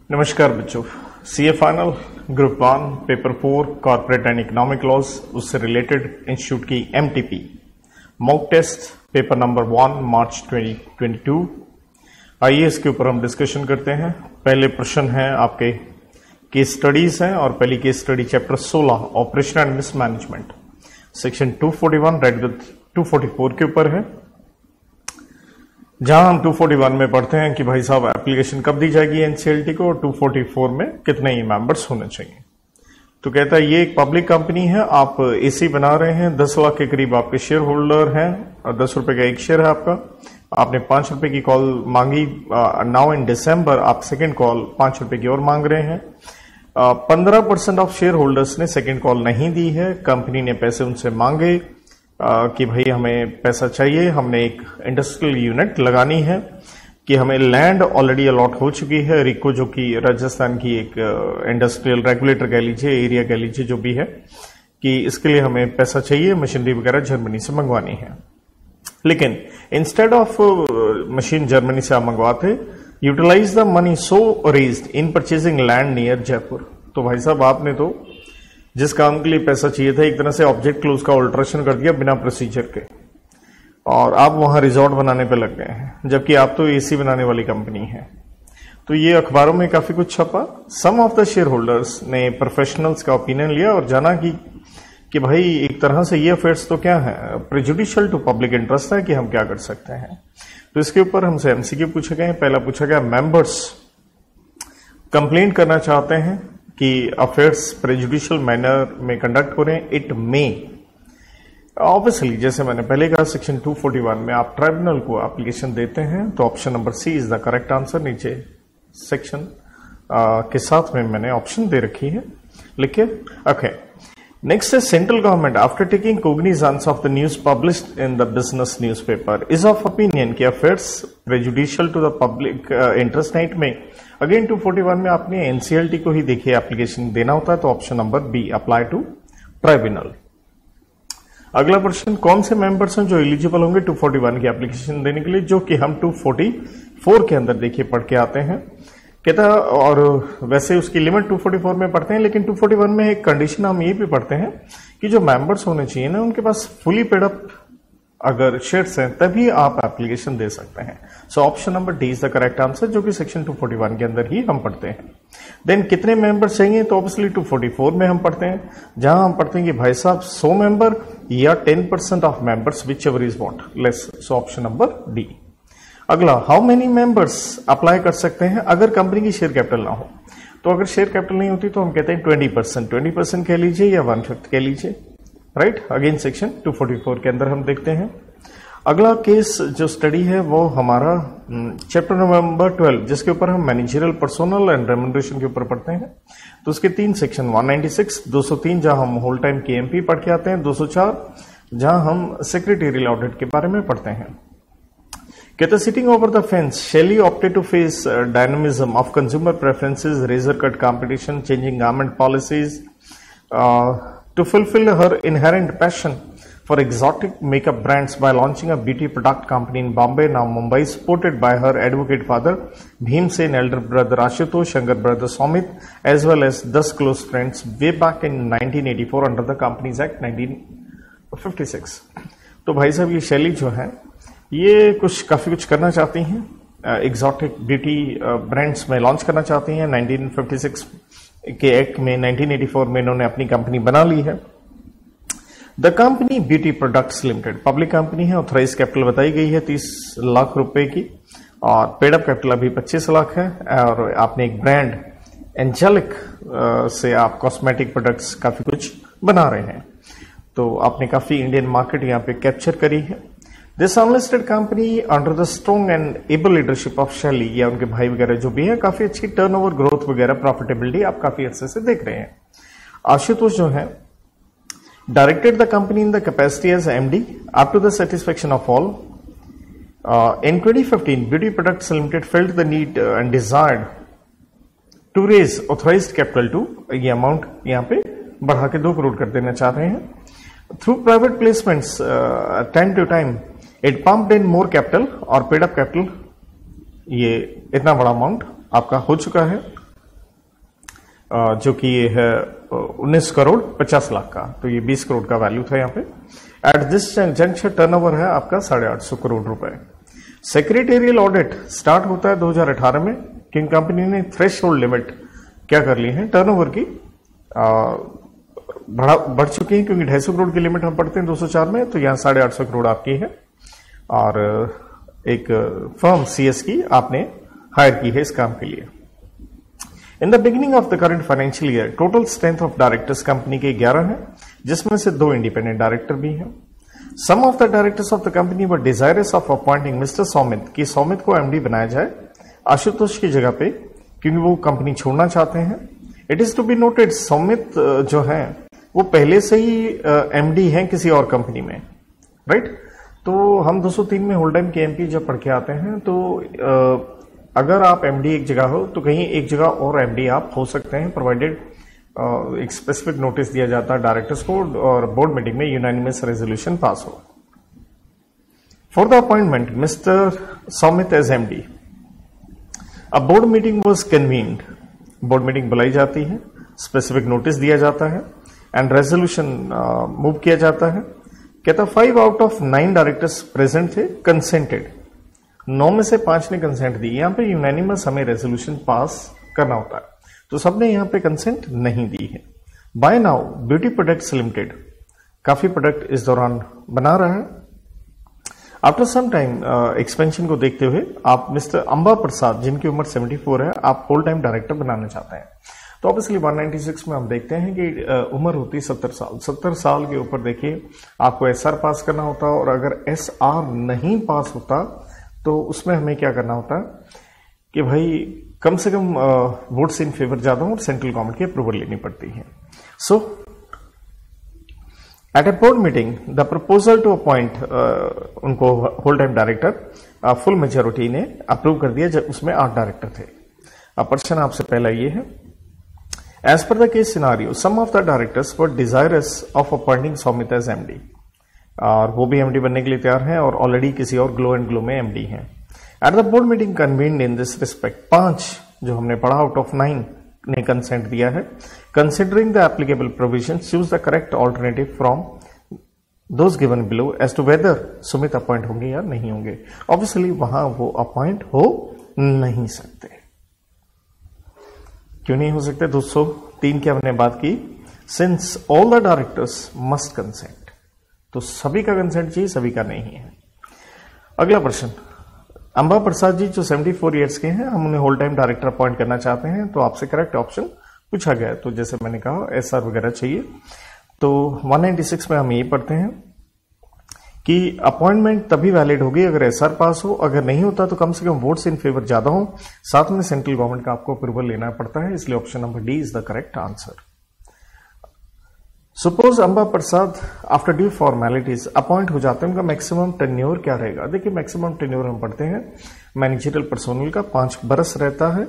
नमस्कार बच्चों, CA final group 1 paper 4 corporate and economic laws उससे रिलेटेड इंस्टीट्यूट की MTP mock test paper number 1 March 2022। आइए इसके ऊपर हम डिस्कशन करते हैं। पहले प्रश्न है आपके केस स्टडीज हैं और पहली case study chapter 16 operation and mismanagement section 241 read with 244 के ऊपर है, जहां हम 241 में पढ़ते हैं कि भाई साहब एप्लीकेशन कब दी जाएगी एनसीएलटी को और 244 में कितने ही मेंबर्स होने चाहिए। तो कहता है ये एक पब्लिक कंपनी है, आप एसी बना रहे हैं, 10 लाख के करीब आपके शेयर होल्डर हैं और 10 रुपए का एक शेयर है आपका। आपने 5 रुपए की कॉल मांगी, नाउ इन दिसंबर आप सेकेंड कॉल 5 रुपए की और मांग रहे हैं। 15% ऑफ शेयर होल्डर्स ने सेकेंड कॉल नहीं दी है, कंपनी ने पैसे उनसे मांगे कि भाई हमें पैसा चाहिए, हमने एक इंडस्ट्रियल यूनिट लगानी है, कि हमें लैंड ऑलरेडी अलॉट हो चुकी है रिको, जो कि राजस्थान की एक इंडस्ट्रियल रेगुलेटर कह लीजिए, एरिया कह लीजिए, जो भी है, कि इसके लिए हमें पैसा चाहिए, मशीनरी वगैरह जर्मनी से मंगवानी है। लेकिन इंस्टेड ऑफ मशीन जर्मनी से आप मंगवाते, utilise the money so raised in purchasing land near Jaipur. तो भाई साहब आपने तो जिस काम के लिए पैसा चाहिए था एक तरह से ऑब्जेक्ट क्लोज का ऑल्ट्रेशन कर दिया बिना प्रोसीजर के, और आप वहां रिजॉर्ट बनाने पे लग गए हैं, जबकि आप तो एसी बनाने वाली कंपनी है। तो ये अखबारों में काफी कुछ छपा। सम ऑफ द शेयर होल्डर्स ने प्रोफेशनल्स का ओपिनियन लिया और जाना कि भाई एक तरह से ये अफेयर्स तो क्या है, प्रेजुडिशियल टू पब्लिक इंटरेस्ट है, कि हम क्या कर सकते हैं। तो इसके ऊपर हमसे एमसीक्यू पूछे गए। पहला पूछा गया, मेंबर्स कंप्लेंट करना चाहते हैं कि अफेयर्स प्रेजुडिशियल मैनर में कंडक्ट हो रहे हैं, इट मे ऑब्वियसली, जैसे मैंने पहले कहा सेक्शन 241 में आप ट्राइब्यूनल को एप्लीकेशन देते हैं, तो option number C is the correct answer. नीचे सेक्शन के साथ में मैंने ऑप्शन दे रखी है, लिखिए। ओके, नेक्स्ट है, central government after taking cognizance of the news published in the business newspaper is of opinion कि affairs prejudicial to the public interest नाइट में। अगेन 241 में आपने एनसीएलटी को ही देखिए एप्लीकेशन देना होता है, तो option number B apply to tribunal. अगला प्रश्न, कौन से मेंबर्स हैं जो एलिजिबल होंगे 241 की एप्लीकेशन देने के लिए, जो कि हम 244 के अंदर देखिए पढ़ के आते हैं। कहता है, और वैसे उसकी लिमिट 244 में पढ़ते हैं, लेकिन 241 में एक कंडीशन हम ये भी पढ़ते हैं कि जो मेंबर्स होने चाहिए ना, उनके पास फुली पेड अप अगर शेयर्स हैं तभी आप एप्लीकेशन दे सकते हैं। So option number D is the correct answer, जो कि सेक्शन 241 के अंदर ही हम पढ़ते हैं। देन कितने मेंबर्स चाहिए, तो ऑब्वियसली 244 में हम पढ़ते हैं, जहां हम पढ़ते हैं कि भाई साहब 100 मेंबर या 10% of members which ever is what less. So option number D. अगला, हाउ मेनी मेंबर्स अप्लाई कर सकते हैं अगर कंपनी की शेयर कैपिटल ना हो। तो अगर शेयर कैपिटल नहीं होती तो हम कहते हैं 20% कह लीजिए या 1/5 कह लीजिए, राइट। अगेन सेक्शन 244 के अंदर हम देखते हैं। अगला केस जो स्टडी है वो हमारा चैप्टर नंबर 12, जिसके ऊपर हम मैनेजरियल पर्सोनल एंड रेम्यूनरेशन के ऊपर पढ़ते हैं। तो उसके 3 सेक्शन 196, 203 जहां हम होल टाइम केएमपी पढ़ के आते हैं, 204 जहां हम सेक्रेटरियल ऑडिट के बारे में पढ़ते हैं। कहते, sitting over the fence Shelly opted to face dynamism of consumer preferences, razor cut competition, changing garment policies, to fulfill her inherent passion for exotic makeup brands by launching a beauty product company in Bombay, now Mumbai, supported by her advocate father Bhim Sen, elder brother Ashutosh, younger brother Somit, as well as 10 close friends way back in 1984 under the Companies Act 1956। तो भाई साहब ये शैली जो है ये काफी कुछ करना चाहती हैं, एग्जॉटिक ब्यूटी ब्रांड्स में लॉन्च करना चाहती हैं। 1956 के एक्ट में 1984 में इन्होंने अपनी कंपनी बना ली है। The company beauty products limited public company है, ऑथराइज कैपिटल बताई गई है 30 लाख रुपए की, और पेड अप कैपिटल अभी 25 लाख है। और आपने एक ब्रांड एंजेलिक से आप कॉस्मेटिक प्रोडक्ट्स काफी कुछ बना रहे हैं, तो आपने काफी इंडियन मार्केट यहाँ पे कैप्चर करी है। This unlisted company under the strong and able leadership of शैली या उनके भाई वगैरह जो भी है, काफी अच्छी टर्नओवर ग्रोथ वगैरह प्रॉफिटेबिलिटी आप काफी अच्छे से देख रहे हैं। आशुतोष जो है directed the company in the capacity as MD up to the satisfaction of all. In 2015 beauty products limited felt the need and desired to raise authorised capital to, ये अमाउंट यहाँ पे बढ़ा के 2 करोड़ कर देना चाह रहे हैं। Through private placements time to time it pumped in more capital और पेड अप कैपिटल, ये इतना बड़ा अमाउंट आपका हो चुका है जो कि ये है 19 करोड़ 50 लाख का, तो ये 20 करोड़ का वैल्यू था यहाँ पे। एट दिस जंक्शन टर्नओवर है आपका 850 करोड़ रुपए। सेक्रेटेरियल ऑडिट स्टार्ट होता है 2018 में, क्योंकि कंपनी ने थ्रेशोल्ड लिमिट क्या कर ली है टर्नओवर की, बढ़ चुकी है, क्योंकि 250 करोड़ की लिमिट हम पढ़ते हैं 204 में, तो यहाँ 850 करोड़ आपकी है। और एक फर्म CS की आपने हायर की है इस काम के लिए। In the beginning of the current financial year total strength of directors company के 11 है, जिसमें से 2 इंडिपेंडेंट डायरेक्टर भी हैं। Some of the directors of the company were desirous of appointing mister Soumit, कि सौमित को MD बनाया जाए आशुतोष की जगह पे, क्योंकि वो कंपनी छोड़ना चाहते हैं। It is to be noted, Saumit जो है वो पहले से ही MD हैं किसी और कंपनी में, राइट। तो हम 203 में होल्ड टाइम KMP जब पढ़ के आते हैं, तो अगर आप MD एक जगह हो तो कहीं एक जगह और MD आप हो सकते हैं, प्रोवाइडेड एक स्पेसिफिक नोटिस दिया जाता है डायरेक्टर्स को और बोर्ड मीटिंग में यूनानिमस रेजोल्यूशन पास हो। For the appointment mister Saumit as MD, a board meeting was convened, board meeting बुलाई जाती है, स्पेसिफिक नोटिस दिया जाता है एंड रेजोल्यूशन मूव किया जाता है। कहता 5 आउट ऑफ 9 डायरेक्टर्स प्रेजेंट थे, कंसेंटेड, 9 में से 5 ने कंसेंट दी। यहां पे यूनानिमस हमें रेजोल्यूशन पास करना होता है, तो सबने यहां पे कंसेंट नहीं दी है। By now beauty products limited काफी प्रोडक्ट इस दौरान बना रहा है। आफ्टर सम टाइम एक्सपेंशन को देखते हुए आप मिस्टर अंबा प्रसाद, जिनकी उम्र 74 है, आप होल टाइम डायरेक्टर बनाना चाहते हैं। तो ऑब्वियसली 196 में हम देखते हैं कि उम्र होती है 70 साल। 70 साल के ऊपर देखिए आपको SR पास करना होता है, और अगर SR नहीं पास होता तो उसमें हमें क्या करना होता है कि भाई कम से कम वोट्स इन फेवर ज्यादा हो और सेंट्रल गवर्नमेंट की अप्रूवल लेनी पड़ती है। So at a board meeting the proposal to appoint उनको whole time director full majority ने अप्रूव कर दिया, जब उसमें 8 डायरेक्टर थे। अब प्रश्न आपसे पहला ये है, as per the case scenario some of the directors were desirous of appointing Saumit as MD, और वो भी MD बनने के लिए तैयार हैं और ऑलरेडी किसी और ग्लो एंड ग्लो में MD हैं। At the board meeting convened in this respect, 5 जो हमने पढ़ा आउट ऑफ 9 ने कंसेंट दिया है। Considering the applicable provision choose the correct alternative from those given below as to whether Sumit appoint होंगे या नहीं होंगे। ऑब्वियसली वहां वो अपॉइंट हो नहीं सकते। क्यों नहीं हो सकते? 203 की हमने बात की, since all the directors must consent, तो सभी का कंसेंट चाहिए, सभी का नहीं है। अगला प्रश्न, अंबा प्रसाद जी जो 74 ईयर्स के हैं, हम उन्हें होल टाइम डायरेक्टर अपॉइंट करना चाहते हैं, तो आपसे करेक्ट ऑप्शन पूछा गया है। तो जैसे मैंने कहा SR वगैरह चाहिए, तो 196 में हम ये पढ़ते हैं कि अपॉइंटमेंट तभी वैलिड होगी अगर SR पास हो, अगर नहीं होता तो कम से कम वोट्स इन फेवर ज्यादा हो, साथ में सेंट्रल गवर्नमेंट का आपको अप्रूवल लेना पड़ता है, इसलिए option number D is the correct answer. Suppose Amba Prasad after due formalities appoint हो जाते हैं, उनका मैक्सिमम टेन्योर क्या रहेगा? देखिए मैक्सिमम टेन्योर हम पढ़ते हैं मैनेजरियल पर्सोनल का 5 बरस रहता है,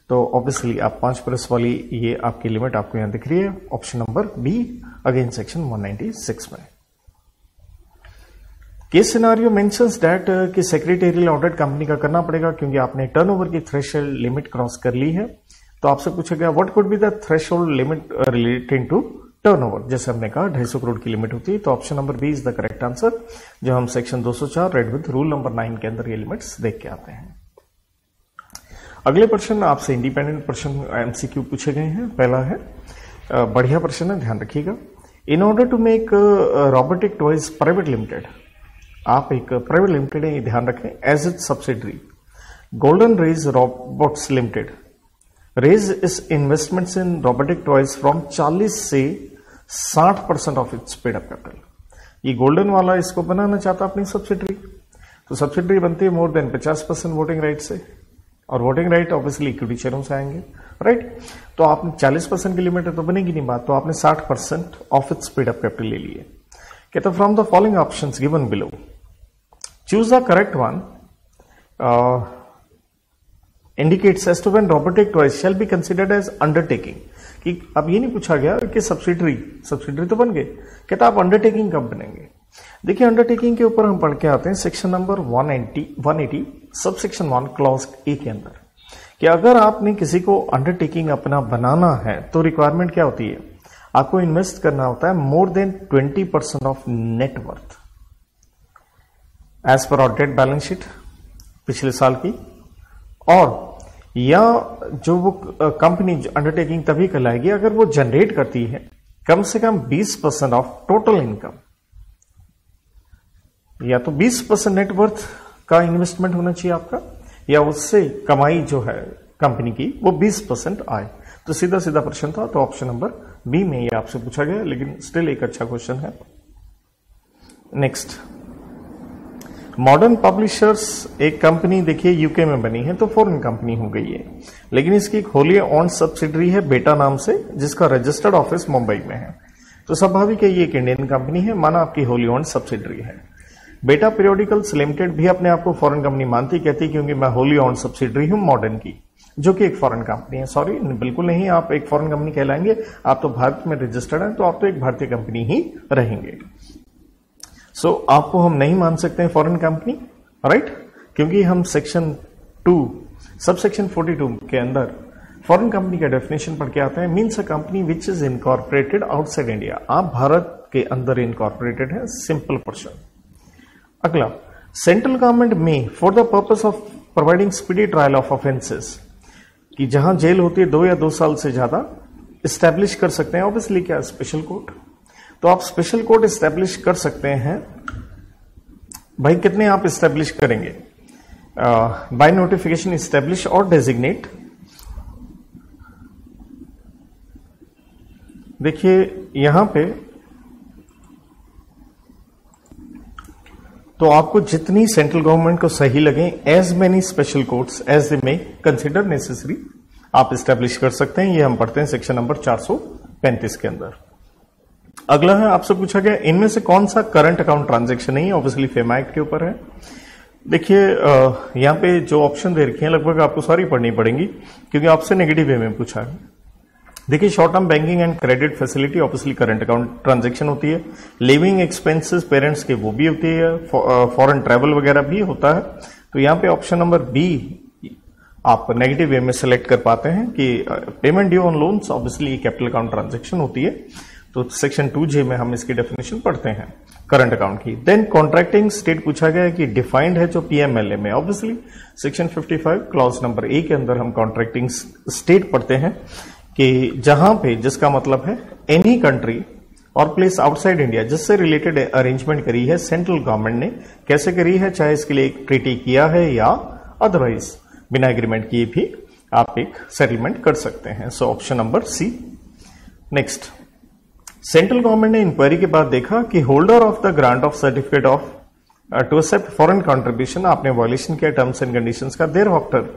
तो ऑब्वियसली आप 5 बरस वाली ये आपकी लिमिट आपको यहां दिख रही है, option number B again section 196 में। केस सिनारियो मेंशंस दैट कि सेक्रेटेरियल ऑडिट कंपनी का करना पड़ेगा, क्योंकि आपने टर्नओवर की थ्रेशोल्ड लिमिट क्रॉस कर ली है। तो आपसे पूछा गया what could be the threshold limit relating to turnover, जैसे हमने कहा 250 करोड़ की लिमिट होती है, तो option number B is the correct answer, जो हम section 204 read with rule number 9 के अंदर ये लिमिट्स देख के आते हैं। अगले प्रश्न आपसे इंडिपेंडेंट प्रश्न MCQ पूछे गए हैं। पहला है, बढ़िया प्रश्न है, ध्यान रखिएगा। In order to make Robotic Toys Private Limited, आप एक प्राइवेट लिमिटेड है, ध्यान रखें, as it subsidiary Golden Rays Robots Limited raises investments in Robotic Toys from 40 से 60% of its paid up capital. ये गोल्डन वाला इसको बनाना चाहता अपनी सब्सिडरी, तो सब्सिडरी बनती है मोर देन 50% वोटिंग राइट से, और वोटिंग राइट ऑब्वियसली इक्विटी शेयरों से आएंगे, राइट। तो आपने 40% की लिमिट है तो बनेगी नहीं बात, तो आपने 60% of its paid up capital ले लिए। कहता from the following options given below choose the correct one indicates as to when robotic toys shall be considered as undertaking। कि अब ये नहीं पूछा गया कि सब्सिडरी तो बन गए, कहता आप अंडरटेकिंग कब बनेंगे। देखिए अंडरटेकिंग के ऊपर हम पढ़ के आते हैं section number 180 sub section 1 clause A के अंदर। कि अगर आपने किसी को अंडरटेकिंग अपना बनाना है तो रिक्वायरमेंट क्या होती है, आपको इन्वेस्ट करना होता है more than 20% of net worth as per our date balance sheet पिछले साल की, और या जो वो कंपनी अंडरटेकिंग तभी कहलाएगी अगर वो जनरेट करती है कम से कम 20% ऑफ टोटल इनकम, या तो 20% नेटवर्थ का इन्वेस्टमेंट होना चाहिए आपका, या उससे कमाई जो है कंपनी की वो 20% आए। तो सीधा सीधा प्रश्न था, तो ऑप्शन नंबर बी में ये आपसे पूछा गया, लेकिन स्टिल एक अच्छा क्वेश्चन है। नेक्स्ट, मॉडर्न पब्लिशर्स एक कंपनी देखिए यूके में बनी है, तो फॉरेन कंपनी हो गई है, लेकिन इसकी एक होली ओन्ड सब्सिडरी है बेटा नाम से, जिसका रजिस्टर्ड ऑफिस मुंबई में है। तो स्वाभाविक है ये एक इंडियन कंपनी है, माना आपकी होली ओन्ड सब्सिडरी है। बेटा पीरियोडिकल्स लिमिटेड भी अपने आप को फॉरेन कंपनी मानती, कहती क्योंकि मैं होली ओन्ड सब्सिडरी हूं मॉडर्न की, जो कि एक फॉरेन कंपनी है। सॉरी, बिल्कुल नहीं, आप एक फॉरेन कंपनी कहलाएंगे, आप तो भारत में रजिस्टर्ड हैं, तो आप तो एक भारतीय कंपनी ही रहेंगे। सो आपको हम नहीं मान सकते हैं फॉरेन कंपनी, राइट, क्योंकि हम सेक्शन 2 सब सेक्शन 42 के अंदर फॉरेन कंपनी का डेफिनेशन पढ़ के आते हैं, means a company which is incorporated outside India. आप भारत के अंदर इनकॉर्पोरेटेड है, सिंपल क्वेश्चन। अगला, सेंट्रल गवर्नमेंट में for the purpose of providing speedy trial of offences, कि जहां जेल होती है 2 या 2 साल से ज्यादा, स्टैब्लिश कर सकते हैं ऑब्वियसली क्या, स्पेशल कोर्ट। तो आप स्पेशल कोर्ट स्टैब्लिश कर सकते हैं भाई, कितने आप स्टैब्लिश करेंगे, बाय नोटिफिकेशन स्टैब्लिश और डेजिग्नेट। देखिए यहां पे तो आपको जितनी सेंट्रल गवर्नमेंट को सही लगे, as many special courts as they may consider necessary, आप स्टैब्लिश कर सकते हैं। ये हम पढ़ते हैं सेक्शन नंबर 435 के अंदर। अगला है, आपसे पूछा गया इनमें से कौन सा करंट अकाउंट ट्रांजैक्शन नहीं है, ऑब्वियसली फेमा एक्ट के ऊपर है। देखिए यहां पे जो ऑप्शन दे रखे हैं लगभग आपको सारी पढ़नी पड़ेंगी, क्योंकि आपसे नेगेटिव वे में पूछा है। देखिए, short term banking and credit facility obviously current account transaction होती है। लिविंग एक्सपेंसेस पेरेंट्स के वो भी होती है, फॉरेन ट्रैवल वगैरह भी होता है। तो यहाँ पे ऑप्शन नंबर बी आप नेगेटिव वे में सेलेक्ट कर पाते हैं कि payment due on loans obviously capital account transaction होती है। तो सेक्शन 2J में हम इसकी डेफिनेशन पढ़ते हैं करंट अकाउंट की। देन कॉन्ट्रैक्टिंग स्टेट पूछा गया है कि डिफाइंड है जो PMLA में, obviously section 55 clause number A के अंदर हम कॉन्ट्रैक्टिंग स्टेट पढ़ते हैं कि जहां पे, जिसका मतलब है एनी कंट्री और प्लेस आउटसाइड इंडिया जिससे रिलेटेड अरेंजमेंट करी है सेंट्रल गवर्नमेंट ने, कैसे करी है, चाहे इसके लिए एक ट्रीटी किया है या अदरवाइज बिना एग्रीमेंट किए भी आप एक सेटलमेंट कर सकते हैं। So option number C. Next, central government ने इंक्वायरी के बाद देखा कि holder of the grant of certificate of to accept foreign contribution, आपने वायलेशन किया टर्म्स एंड कंडीशंस का, देयर आफ्टर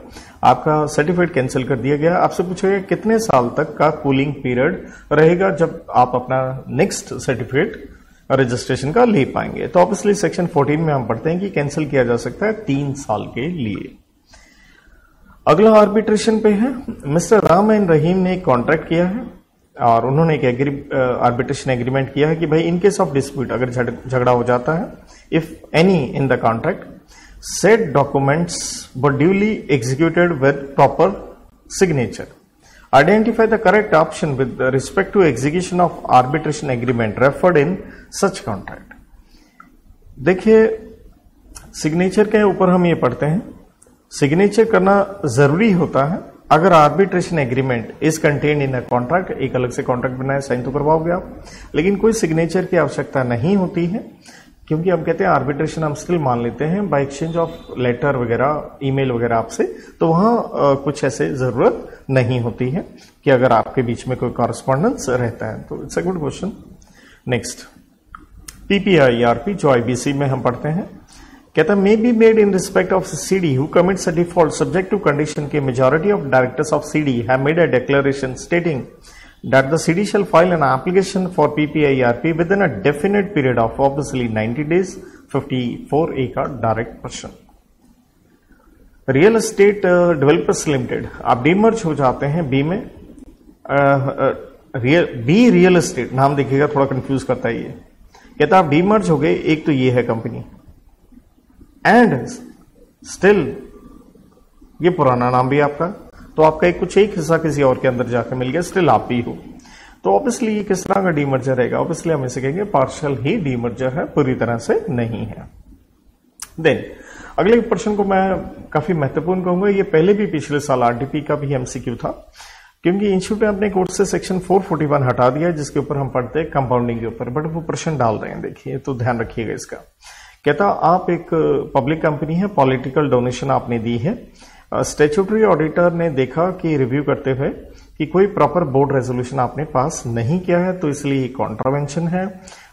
आपका सर्टिफिकेट कैंसिल कर दिया गया। आपसे पूछा गया कितने साल तक का कूलिंग पीरियड रहेगा जब आप अपना नेक्स्ट सर्टिफिकेट रजिस्ट्रेशन का ले पाएंगे। तो ऑब्वियसली सेक्शन 14 में हम पढ़ते हैं कि कैंसिल किया जा सकता है 3 साल के लिए। अगला आर्बिट्रेशन पे है। मिस्टर राम एंड रहीम ने एक कॉन्ट्रैक्ट किया है और उन्होंने एक आर्बिट्रेशन एग्रीमेंट किया है कि भाई इन केस ऑफ डिस्प्यूट, अगर झगड़ा हो जाता है, if any in the contract, said documents were duly executed with proper signature, identify the correct option with respect to execution of arbitration agreement referred in such contract. देखिए, signature के ऊपर हम ये पढ़ते हैं, सिग्नेचर करना जरूरी होता है अगर arbitration agreement is contained in a contract. एक अलग से कॉन्ट्रैक्ट बनाया, साइन तो करवाओगे आप, लेकिन कोई सिग्नेचर की आवश्यकता नहीं होती है, क्योंकि हम कहते हैं आर्बिट्रेशन हम स्टिल मान लेते हैं बाय एक्सचेंज ऑफ लेटर वगैरह, ईमेल वगैरह आपसे, तो वहां कुछ ऐसे जरूरत नहीं होती है कि अगर आपके बीच में कोई कॉरेस्पॉन्डेंस रहता है। तो it's a good question. Next, PPIRP जो IBC में हम पढ़ते हैं, कहता है may be made in respect of CD who commits a default subject to condition के majority of directors of CD have made a declaration stating that the CD shall file an application for PPIRP within a definite period of obviously 90 days। 54A का direct question. Real estate developers limited, आप demerge हो जाते हैं B में, be real estate नाम देखिएगा, थोड़ा confuse करता है ये। कहता आप डीमर्ज हो गए, एक तो ये है कंपनी, एंड स्टिल ये पुराना नाम भी आपका, तो आपका एक हिस्सा किसी और के अंदर जाकर मिल गया, स्टिल आप ही हो। तो ऑब्वियसली ये किस तरह का डीमर्जर रहेगा? ऑब्वियसली हम इसे कहेंगे पार्शियल ही डीमर्जर है, पूरी तरह से नहीं है। देन अगले प्रश्न को मैं काफी महत्वपूर्ण कहूंगा, ये पहले भी पिछले साल आरडीपी का भी एमसीक्यू था, क्योंकि इंस्टीट्यूट ने अपने कोर्स से सेक्शन 441 हटा दिया जिसके ऊपर हम पढ़ते हैं कंपाउंडिंग के ऊपर, बट वो प्रश्न डाल रहे हैं, देखिए तो ध्यान रखिएगा इसका। कहता आप एक पब्लिक कंपनी है, पॉलिटिकल डोनेशन आपने दी है, स्टैट्यूटरी ऑडिटर ने देखा कि रिव्यू करते हुए कि कोई प्रॉपर बोर्ड रेजोल्यूशन आपने पास नहीं किया है, तो इसलिए कॉन्ट्रावेंशन है।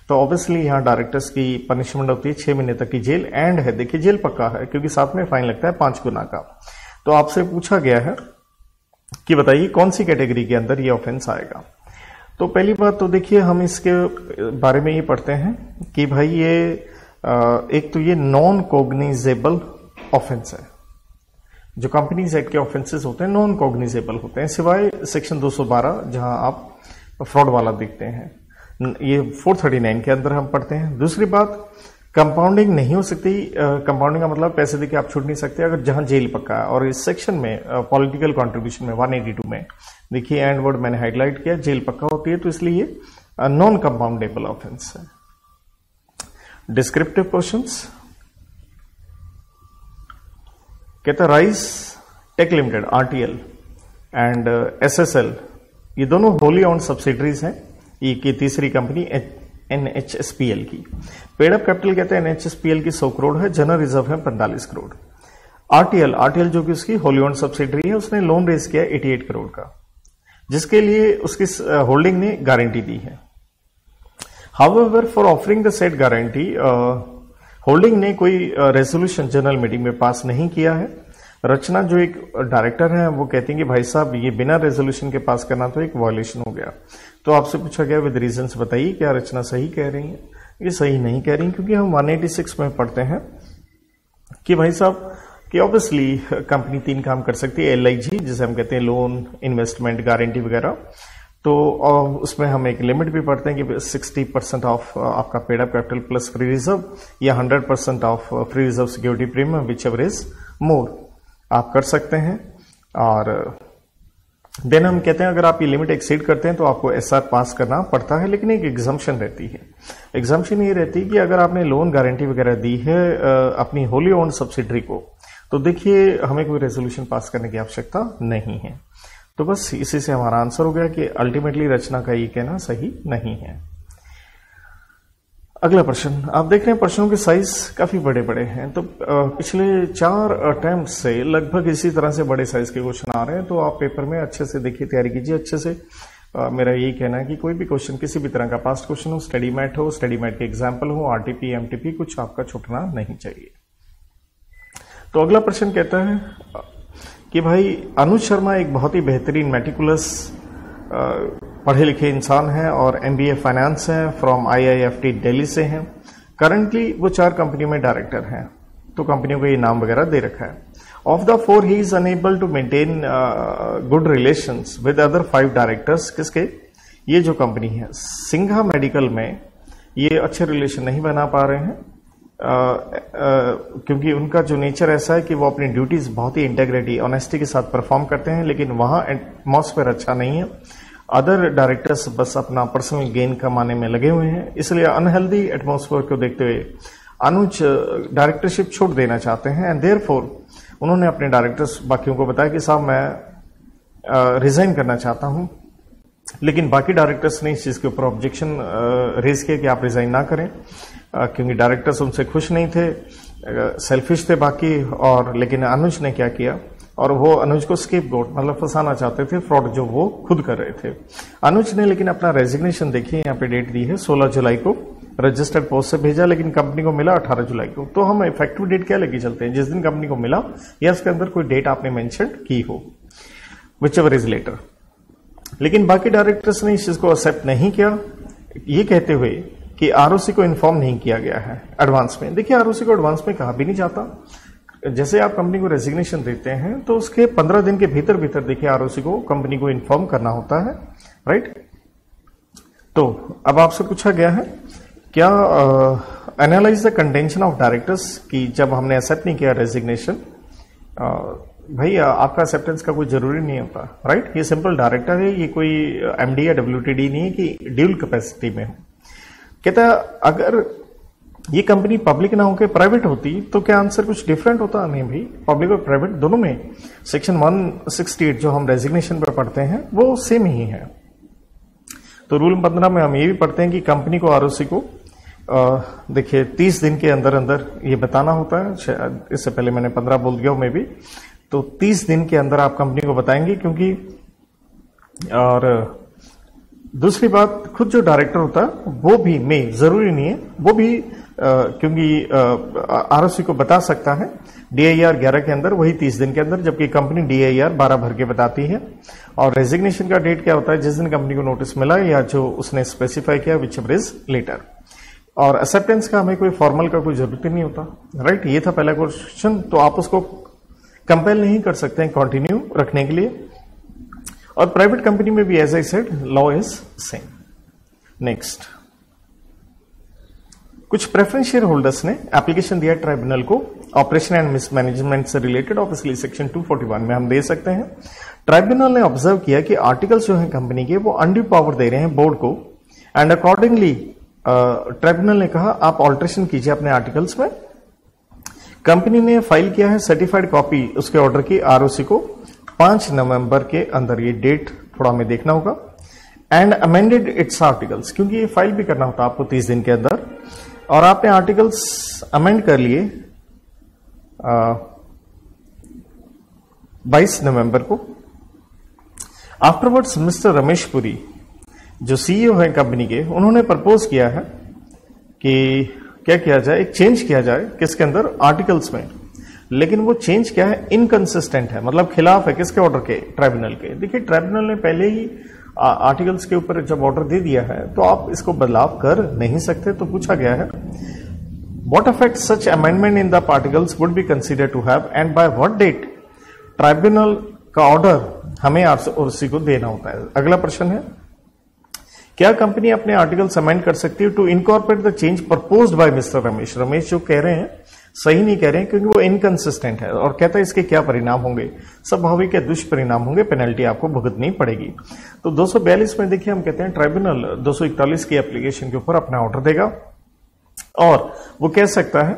तो ऑब्वियसली यहाँ डायरेक्टर्स की पनिशमेंट होती है 6 महीने तक की जेल, एंड है, देखिए जेल पक्का है क्योंकि साथ में फाइन लगता है 5 गुना का। तो आपसे पूछा गया है कि बताइए कौन सी कैटेगरी के अंदर ये ऑफेंस आएगा। तो पहली बात तो देखिए हम इसके बारे में ये पढ़ते हैं कि भाई ये एक तो ये नॉन कॉग्निजेबल ऑफेंस है। जो कंपनीज एक्ट के ऑफेंसेस होते हैं नॉन कॉग्निजेबल होते हैं, सिवाय सेक्शन 212 जहां आप फ्रॉड वाला देखते हैं, ये 439 के अंदर हम पढ़ते हैं। दूसरी बात, कंपाउंडिंग नहीं हो सकती। कंपाउंडिंग का मतलब पैसे देके आप छूट नहीं सकते अगर जहां जेल पक्का है। और इस सेक्शन में पॉलिटिकल कंट्रीब्यूशन में 182 में देखिए एंड वर्ड मैंने हाईलाइट किया, जेल पक्का होती है, तो इसलिए ये नॉन कंपाउंडेबल ऑफेंस है। डिस्क्रिप्टिव क्वेश्चंस कहता rice tech limited RTL and SSL ये दोनों होली ओन्ड सब्सिडरीज हैं, ये की तीसरी कंपनी एनएचएसपीएल की। पेड अप कैपिटल कहते हैं एनएचएसपीएल की 100 करोड़ है, जनरल रिजर्व है 45 करोड़। आरटीएल जो कि उसकी होली ओन्ड सब्सिडरी है, उसने लोन रेज किया 88 करोड़ का, जिसके लिए उसकी होल्डिंग ने गारंटी दी है। However for offering the set guarantee holding ने कोई रेजोल्यूशन जनरल मीटिंग में पास नहीं किया है। रचना जो एक डायरेक्टर है वो कहती है कि भाई साहब ये बिना रेजोल्यूशन के पास करना तो एक वायलेशन हो गया। तो आपसे पूछा गया विद रीजंस बताइए क्या रचना सही कह रही है? ये सही नहीं कह रही, क्योंकि हम 186 में पढ़ते हैं कि भाई साहब कि ऑब्वियसली कंपनी 3 काम कर सकती है, LIG जिसे हम कहते हैं लोन, इन्वेस्टमेंट, गारंटी वगैरह। तो उसमें हम एक लिमिट भी पढ़ते हैं कि 60% ऑफ आपका paid up capital plus free reserve या 100% of free reserve security premium which ever is more आप कर सकते हैं। और देन हम कहते हैं अगर आप ये लिमिट एक्सीड करते हैं तो आपको SR पास करना पड़ता है, लेकिन एक एग्जम्पशन रहती है। एग्जम्पशन ये रहती है कि अगर आपने लोन गारंटी वगैरह दी है अपनी होली ओन्ड सब्सिडरी को, तो देखिए हमें कोई रेजोल्यूशन पास करने की आवश्यकता नहीं है। तो बस इसी से हमारा आंसर हो गया कि अल्टीमेटली रचना का ये कहना सही नहीं है। अगला प्रश्न आप देख रहे हैं, प्रश्नों के साइज काफी बड़े बड़े हैं। तो पिछले 4 अटेम्प्ट से लगभग इसी तरह से बड़े साइज के क्वेश्चन आ रहे हैं, तो आप पेपर में अच्छे से देखिए, तैयारी कीजिए अच्छे से। मेरा यही कहना है कि कोई भी क्वेश्चन किसी भी तरह का पास्ट क्वेश्चन हो, स्टडी मैट हो, स्टडी मैट के एग्जाम्पल हो, आरटीपी, एमटीपी, कुछ आपका छूटना नहीं चाहिए। तो अगला प्रश्न कहता है कि भाई अनुज शर्मा एक बहुत ही बेहतरीन मेटिकुलस पढ़े लिखे इंसान हैं और MBA फाइनेंस हैं, फ्रॉम IIFT दिल्ली से हैं। करंटली वो 4 कंपनियों में डायरेक्टर हैं, तो कंपनियों को ये नाम वगैरह दे रखा है। Of the 4 he is unable to maintain good relations with other 5 directors. किसके? ये जो कंपनी है सिंघा मेडिकल में ये अच्छे रिलेशन नहीं बना पा रहे हैं, क्योंकि उनका जो नेचर ऐसा है कि वो अपनी ड्यूटीज बहुत ही इंटेग्रिटी, ऑनेस्टी के साथ परफॉर्म करते हैं, लेकिन वहां एटमॉस्फेयर अच्छा नहीं है। अदर डायरेक्टर्स बस अपना पर्सनल गेन कमाने में लगे हुए हैं, इसलिए अनहेल्दी एटमॉस्फेयर को देखते हुए अनुज डायरेक्टरशिप छोड़ देना चाहते हैं। एंड देयरफॉर उन्होंने अपने डायरेक्टर्स बाकियों को बताया कि साहब मैं रिजाइन करना चाहता हूं, लेकिन बाकी डायरेक्टर्स ने इस चीज के ऊपर ऑब्जेक्शन रेज किया कि आप रिजाइन ना करें, क्योंकि डायरेक्टर्स उनसे खुश नहीं थे, सेल्फिश थे बाकी। और लेकिन अनुज ने क्या किया, और वो अनुज को स्केपगोट मतलब फंसाना चाहते थे, फ्रॉड जो वो खुद कर रहे थे। अनुज ने लेकिन अपना रेजिग्नेशन देखिए, यहाँ पे डेट दी है 16 जुलाई को, रजिस्टर्ड पोस्ट से भेजा, लेकिन कंपनी को मिला 18 जुलाई को। तो हम इफेक्टिव डेट क्या लेके चलते हैं? जिस दिन कंपनी को मिला या उसके अंदर कोई डेट आपने मेंशन की हो, विच एवर इज लेटर। लेकिन बाकी डायरेक्टर्स ने इस चीज को एक्सेप्ट नहीं किया, ये कहते हुए कि ROC को इन्फॉर्म नहीं किया गया है एडवांस में। देखिए ROC को एडवांस में कहा भी नहीं जाता। जैसे आप कंपनी को रेजिग्नेशन देते हैं तो उसके 15 दिन के भीतर देखिए ROC को कंपनी को इन्फॉर्म करना होता है, राइट। तो अब आपसे पूछा गया है क्या analyse the contention of directors, कि जब हमने एक्सेप्ट नहीं किया रेजिग्नेशन भाई आपका एक्सेप्टेंस का कोई जरूरी नहीं होता, राइट। ये सिंपल डायरेक्टर है, ये कोई एमडी या डब्ल्यूटीडी नहीं है कि ड्यूल कैपेसिटी में हो। कहता अगर ये कंपनी पब्लिक ना होकर प्राइवेट होती तो क्या आंसर कुछ डिफरेंट होता? नहीं भाई, पब्लिक और प्राइवेट दोनों में सेक्शन 168 जो हम रेजिग्नेशन पर पढ़ते हैं वो सेम ही है। तो रूल 15 में हम ये भी पढ़ते हैं कि कंपनी को आरओसी को देखिए 30 दिन के अंदर अंदर ये बताना होता है। शायद इससे पहले मैंने 15 बोल दिया मे भी, तो 30 दिन के अंदर आप कंपनी को बताएंगे। क्योंकि और दूसरी बात, खुद जो डायरेक्टर होता है वो भी में जरूरी नहीं है, वो भी क्योंकि आरओसी को बता सकता है डीआईआर 11 के अंदर, वही 30 दिन के अंदर, जबकि कंपनी डीआईआर 12 भर के बताती है। और रेजिग्नेशन का डेट क्या होता है? जिस दिन कंपनी को नोटिस मिला या जो उसने स्पेसिफाई किया, विच एवर इज लेटर। और एक्सेप्टेंस का हमें कोई फॉर्मल का कोई जरूरत ही नहीं होता, राइट। ये था पहला क्वेश्चन। तो आप उसको कंपेल नहीं कर सकते हैं कंटिन्यू रखने के लिए। और प्राइवेट कंपनी में भी as I said law is same. Next, कुछ प्रेफरेंस शेयर होल्डर्स ने एप्लीकेशन दिया ट्राइब्यूनल को ऑपरेशन एंड मिसमैनेजमेंट से रिलेटेड, ऑब्वियसली सेक्शन 241 में हम दे सकते हैं। ट्राइब्यूनल ने ऑब्जर्व किया कि आर्टिकल्स जो है कंपनी के वो अनड्यू पावर दे रहे हैं बोर्ड को, एंड अकॉर्डिंगली ट्राइब्यूनल ने कहा आप ऑल्ट्रेशन कीजिए अपने आर्टिकल्स में। कंपनी ने फाइल किया है सर्टिफाइड कॉपी उसके ऑर्डर की आरओसी को 5 नवंबर के अंदर, ये डेट थोड़ा हमें देखना होगा। एंड अमेंडेड इट्स आर्टिकल्स, क्योंकि ये फाइल भी करना होता आपको 30 दिन के अंदर, और आपने आर्टिकल्स अमेंड कर लिए 22 नवंबर को। आफ्टरवर्ड्स मिस्टर रमेश पुरी जो सीईओ है कंपनी के, उन्होंने प्रपोज किया है कि क्या किया जाए, एक चेंज किया जाए किसके अंदर, आर्टिकल्स में। लेकिन वो चेंज क्या है, इनकंसिस्टेंट है, मतलब खिलाफ है किसके ऑर्डर के, ट्राइब्यूनल के। देखिए ट्राइब्यूनल ने पहले ही आर्टिकल्स के ऊपर जब ऑर्डर दे दिया है तो आप इसको बदलाव कर नहीं सकते। तो पूछा गया है what effect such amendment in the articles would be consider to have and by what date. Tribunal का ऑर्डर हमें आरओसी को देना होता है। अगला प्रश्न है, क्या कंपनी अपने आर्टिकल्स अमेंड कर सकती है to incorporate the change proposed by mister Ramesh. Ramesh जो कह रहे हैं सही नहीं कह रहे हैं, क्योंकि वो इनकंसिस्टेंट है। और कहता है इसके क्या परिणाम होंगे, स्वाभाविक है दुष्परिणाम होंगे, पेनल्टी आपको भुगतनी पड़ेगी। तो 242 में देखिए हम कहते हैं ट्राइब्यूनल 241 की एप्लीकेशन के ऊपर अपना ऑर्डर देगा, और वो कह सकता है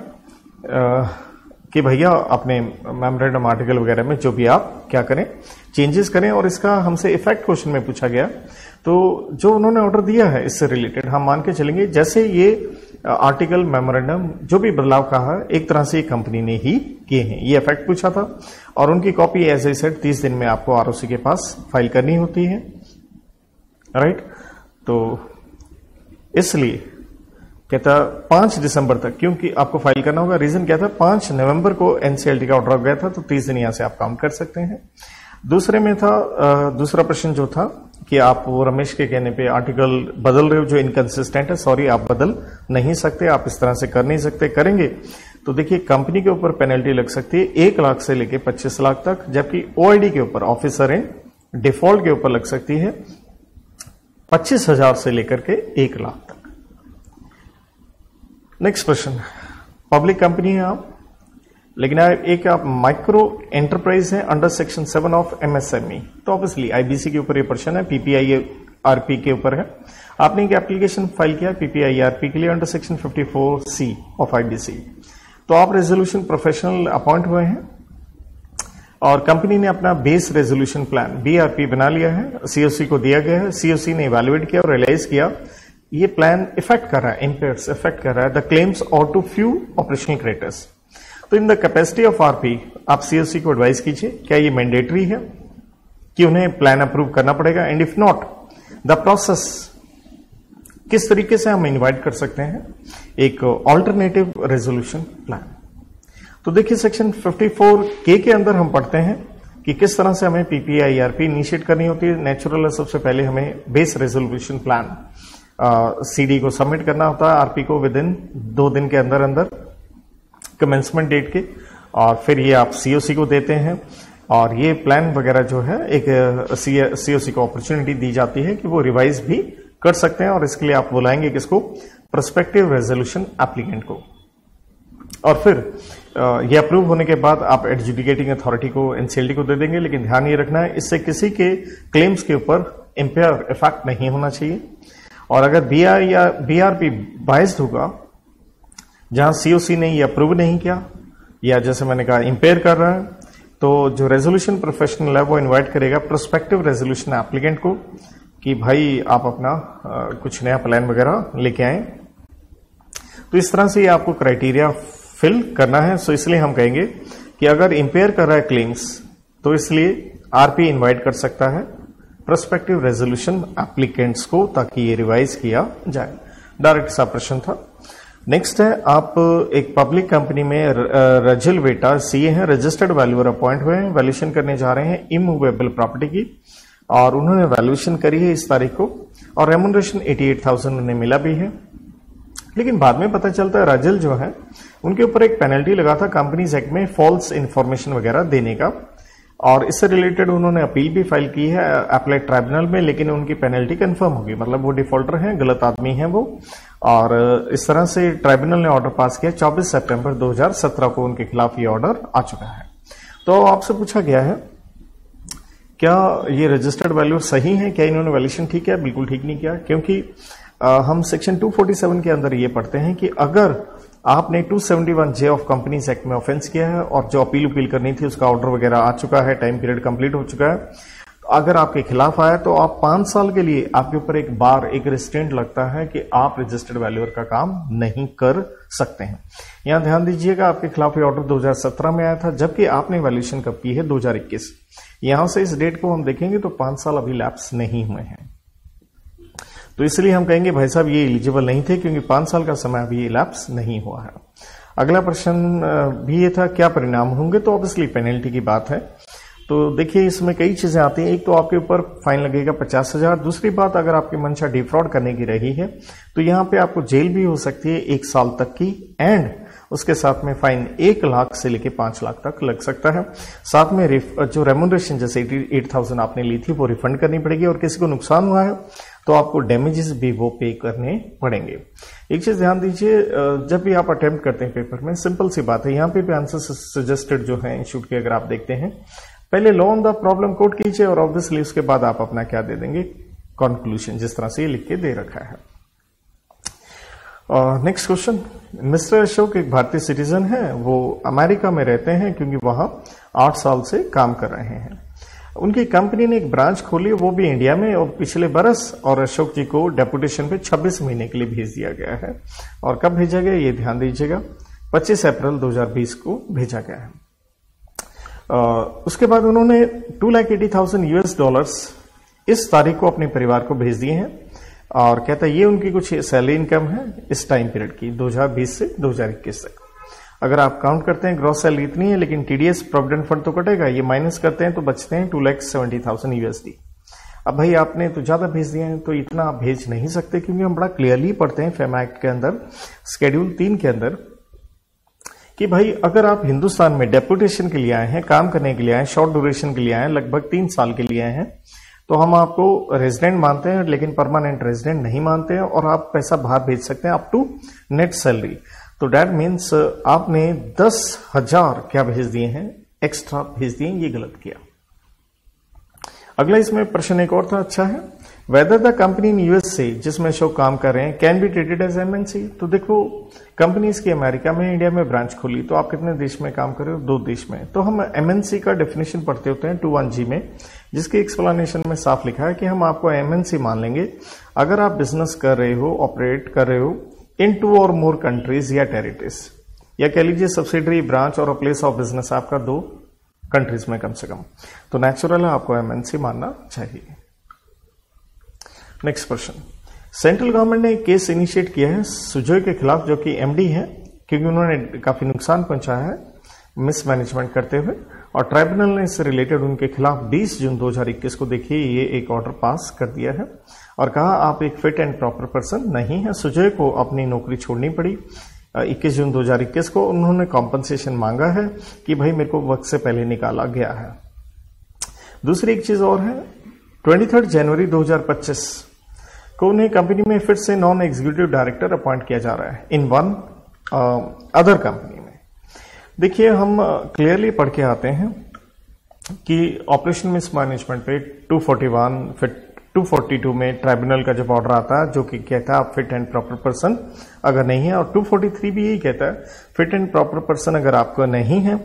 कि भैया अपने मेमोरेंडम आर्टिकल वगैरह में जो भी आप क्या करें, चेंजेस करें। और इसका हमसे इफेक्ट क्वेश्चन में पूछा गया, तो जो उन्होंने ऑर्डर दिया है इससे रिलेटेड हम मान के चलेंगे जैसे ये आर्टिकल मेमोरेंडम जो भी बदलाव कहा है एक तरह से कंपनी ने ही किए हैं। ये इफेक्ट पूछा था, और उनकी कॉपी एज आई सेड 30 दिन में आपको आरओसी के पास फाइल करनी होती है, राइट। तो इसलिए कहता 5 दिसंबर तक, क्योंकि आपको फाइल करना होगा। रीजन क्या था, 5 नवंबर को एनसीएलटी का ऑर्डर गया था, तो 30 दिन यहां से आप काउंट कर सकते हैं। दूसरे में था दूसरा प्रश्न जो था कि आप वो रमेश के कहने पे आर्टिकल बदल रहे हो जो इनकंसिस्टेंट है, सॉरी आप बदल नहीं सकते, आप इस तरह से कर नहीं सकते। करेंगे तो देखिए कंपनी के ऊपर पेनल्टी लग सकती है 1 लाख से लेकर 25 लाख तक, जबकि ओआईडी के ऊपर, ऑफिसर इन डिफॉल्ट के ऊपर लग सकती है 25,000 से लेकर के 1 लाख तक। नेक्स्ट प्रश्न, पब्लिक कंपनी है आप, लेकिन एक आप माइक्रो एंटरप्राइज है अंडर सेक्शन 7 ऑफ एमएसएमई, तो ऑब्वियसली आईबीसी के ऊपर ये प्रश्न है, पीपीआईआरपी के ऊपर है। आपने एक एप्लीकेशन फाइल किया पीपीआईआरपी के लिए under section 54C of IBC, तो आप रेजोल्यूशन प्रोफेशनल अपॉइंट हुए हैं, और कंपनी ने अपना बेस रेजोल्यूशन प्लान बीआरपी बना लिया है, सीओसी को दिया गया है। सीओसी ने इवैल्यूएट किया और रियलाइज किया ये प्लान इफेक्ट कर रहा है, इम्पेयर्स इफेक्ट कर रहा है द क्लेम्स और टू फ्यू ऑपरेशनल क्रेडिटर्स। तो इन द कैपेसिटी ऑफ आरपी आप सीओसी को एडवाइस कीजिए क्या ये मैंडेटरी है कि उन्हें प्लान अप्रूव करना पड़ेगा, and if not the process किस तरीके से हम इन्वाइट कर सकते हैं एक ऑल्टरनेटिव रेजोल्यूशन प्लान। तो देखिए सेक्शन 54K के अंदर हम पढ़ते हैं कि किस तरह से हमें पीपीआईआरपी इनिशिएट करनी होती है। नेचुरल है, सबसे पहले हमें बेस रेजोल्यूशन प्लान सीडी को सबमिट करना होता है आरपी को विद इन 2 दिन के अंदर अंदर कमेंसमेंट डेट के, और फिर ये आप सीओसी को देते हैं, और ये प्लान वगैरह जो है एक सीओसी को अपॉर्चुनिटी दी जाती है कि वो रिवाइज भी कर सकते हैं, और इसके लिए आप बुलाएंगे किसको, प्रोस्पेक्टिव रेजोल्यूशन एप्लीकेंट को। और फिर ये अप्रूव होने के बाद आप एडजुडिकेटिंग अथॉरिटी को एनसीएलटी को दे देंगे, लेकिन ध्यान ये रखना है इससे किसी के क्लेम्स के ऊपर इंपेयर इफेक्ट नहीं होना चाहिए। और अगर बीआर या बीआरपी बाइस्ड होगा, जहां सीओसी ने ये अप्रूव नहीं किया या जैसे मैंने कहा इंपेयर कर रहा है, तो जो रेजोल्यूशन प्रोफेशनल है वो इन्वाइट करेगा प्रोस्पेक्टिव रेजोल्यूशन एप्लीकेंट को कि भाई आप अपना कुछ नया प्लान वगैरह लेके आए। तो इस तरह से ये आपको क्राइटेरिया फिल करना है। सो इसलिए हम कहेंगे कि अगर इंपेयर कर रहा है क्लेम्स तो इसलिए आरपी इन्वाइट कर सकता है प्रोस्पेक्टिव रेजोल्यूशन एप्लीकेंट्स को, ताकि ये रिवाइज किया जाए। डायरेक्ट सा प्रश्न था। नेक्स्ट है, आप एक पब्लिक कंपनी में रजिल वेटा सीए हैं, रजिस्टर्ड वैल्यूअर अपॉइंट हुए हैं, वैल्यूएशन करने जा रहे हैं इमूवेबल प्रॉपर्टी की, और उन्होंने वैल्यूएशन करी है इस तारीख को, और रेम्यूनरेशन 88,000 उन्हें मिला भी है। लेकिन बाद में पता चलता है रजिल जो है उनके ऊपर एक पेनल्टी लगा था कंपनीज एक्ट में फॉल्स इंफॉर्मेशन वगैरह देने का, और इससे रिलेटेड उन्होंने अपील भी फाइल की है अपीलेट ट्राइब्यूनल में, लेकिन उनकी पेनल्टी कंफर्म होगी, मतलब वो डिफॉल्टर हैं, गलत आदमी हैं वो। और इस तरह से ट्राइब्यूनल ने ऑर्डर पास किया 24 सितंबर 2017 को उनके खिलाफ ये ऑर्डर आ चुका है। तो आपसे पूछा गया है क्या ये रजिस्टर्ड वैल्यू सही है, क्या इन्होंने वैल्यूएशन ठीक किया? बिल्कुल ठीक नहीं किया, क्योंकि हम सेक्शन 247 के अंदर ये पढ़ते हैं कि अगर आपने 271J ऑफ कंपनीज एक्ट में ऑफेंस किया है और जो अपील करनी थी उसका ऑर्डर वगैरह आ चुका है, टाइम पीरियड कंप्लीट हो चुका है, तो अगर आपके खिलाफ आया तो आप 5 साल के लिए आपके ऊपर एक रिस्ट्रेंट लगता है कि आप रजिस्टर्ड वैल्यूअर का काम नहीं कर सकते हैं। यहां ध्यान दीजिएगा, आपके खिलाफ ये ऑर्डर 2017 में आया था, जबकि आपने वैल्यूएशन कब की है? 2021। यहां से इस डेट को हम देखेंगे तो 5 साल अभी लैप्स नहीं हुए हैं, तो इसलिए हम कहेंगे भाई साहब ये एलिजिबल नहीं थे, क्योंकि 5 साल का समय अभी लैप्स नहीं हुआ है। अगला प्रश्न भी ये था, क्या परिणाम होंगे? तो ऑब्वियसली पेनल्टी की बात है। तो देखिए इसमें कई चीजें आती हैं। एक तो आपके ऊपर फाइन लगेगा 50,000। दूसरी बात, अगर आपकी मंशा डिफ्रॉड करने की रही है तो यहां पे आपको जेल भी हो सकती है 1 साल तक की, एंड उसके साथ में फाइन 1 लाख से लेके 5 लाख तक लग सकता है। साथ में जो रेम्यूनरेशन जैसे 88,000 आपने ली थी वो रिफंड करनी पड़ेगी, और किसी को नुकसान हुआ है तो आपको डैमेजेस भी वो पे करने पड़ेंगे। एक चीज ध्यान दीजिए, जब भी आप अटेम्प्ट करते हैं पेपर में, सिंपल सी बात है, यहाँ पे भी आंसर सजेस्टेड जो है इंस्टीट्यूट के अगर आप देखते हैं, पहले law on the problem quote कीजिए और ऑब्वियसली उसके बाद आप अपना क्या दे देंगे? कंक्लूजन, जिस तरह से ये लिख के दे रखा है। नेक्स्ट क्वेश्चन, मिस्टर अशोक एक भारतीय सिटीजन है, वो अमेरिका में रहते हैं क्योंकि वहां 8 साल से काम कर रहे हैं। उनकी कंपनी ने एक ब्रांच खोली, वो भी इंडिया में, और पिछले बरस और अशोक जी को डेपुटेशन पे 26 महीने के लिए भेज दिया गया है। और कब भेजा गया ये ध्यान दीजिएगा, 25 अप्रैल 2020 को भेजा गया है। उसके बाद उन्होंने $280,000 इस तारीख को अपने परिवार को भेज दिए हैं, और कहता है ये उनकी कुछ सैलरी इनकम है इस टाइम पीरियड की, 2020 से 2021 तक। अगर आप काउंट करते हैं ग्रॉस सैलरी इतनी है, लेकिन टीडीएस प्रोविडेंट फंड तो कटेगा, ये माइनस करते हैं तो बचते हैं $270,000। अब भाई आपने तो ज्यादा भेज दिए हैं, तो इतना आप भेज नहीं सकते, क्योंकि हम बड़ा क्लियरली पढ़ते हैं फेमा एक्ट के अंदर शेड्यूल 3 के अंदर कि भाई अगर आप हिंदुस्तान में डेपुटेशन के लिए आए हैं, काम करने के लिए आए, शॉर्ट ड्यूरेशन के लिए आए, लगभग 3 साल के लिए आए हैं, तो हम आपको रेजिडेंट मानते हैं, लेकिन परमानेंट रेजिडेंट नहीं मानते हैं, और आप पैसा बाहर भेज सकते हैं अप टू नेट सैलरी। तो डेट मीन्स आपने 10,000 क्या भेज दिए हैं? एक्स्ट्रा भेज दिए, ये गलत किया। अगला इसमें प्रश्न एक और था, अच्छा है, whether the company in US से जिसमें अशोक काम कर रहे हैं can be treated as MNC. तो देखो कंपनीज की अमेरिका में, इंडिया में ब्रांच खोली, तो आप कितने देश में काम कर रहे हो? 2 देश में। तो हम एमएनसी का डेफिनेशन पढ़ते होते हैं 21G में, जिसके एक्सप्लेनेशन में साफ लिखा है कि हम आपको एमएनसी मान लेंगे अगर आप बिजनेस कर रहे हो, ऑपरेट कर रहे हो इन 2 और मोर कंट्रीज या टेरिटरीज, या कह लीजिए सब्सिडरी, ब्रांच और प्लेस ऑफ बिजनेस आपका 2 कंट्रीज में कम से कम, तो नेचुरल है आपको एमएनसी मानना चाहिए। नेक्स्ट प्रश्न, सेंट्रल गवर्नमेंट ने एक केस इनिशिएट किया है सुजॉय के खिलाफ, जो कि एमडी है, क्योंकि उन्होंने काफी नुकसान पहुंचाया है मिसमैनेजमेंट करते हुए, और ट्राइब्यूनल ने इससे रिलेटेड उनके खिलाफ 20 जून 2021 को देखिए ये एक ऑर्डर पास कर दिया है, और कहा आप एक फिट एंड प्रॉपर पर्सन नहीं है। सुजॉय को अपनी नौकरी छोड़नी पड़ी 21 जून 2021 को। उन्होंने कॉम्पनसेशन मांगा है कि भाई मेरे को वक्त से पहले निकाला गया है। दूसरी एक चीज और है, 23 जनवरी 2025 को उन्हें कंपनी में फिर से नॉन एग्जीक्यूटिव डायरेक्टर अपॉइंट किया जा रहा है इन वन अदर कंपनी में। देखिए, हम क्लियरली पढ़ के आते हैं कि ऑपरेशन मिसमैनेजमेंट पे 241 फिर 242 में ट्राइब्यूनल का जब ऑर्डर आता है जो कि कहता है आप फिट एंड प्रॉपर पर्सन अगर नहीं है, और 243 भी यही कहता है फिट एंड प्रॉपर पर्सन अगर आपका नहीं है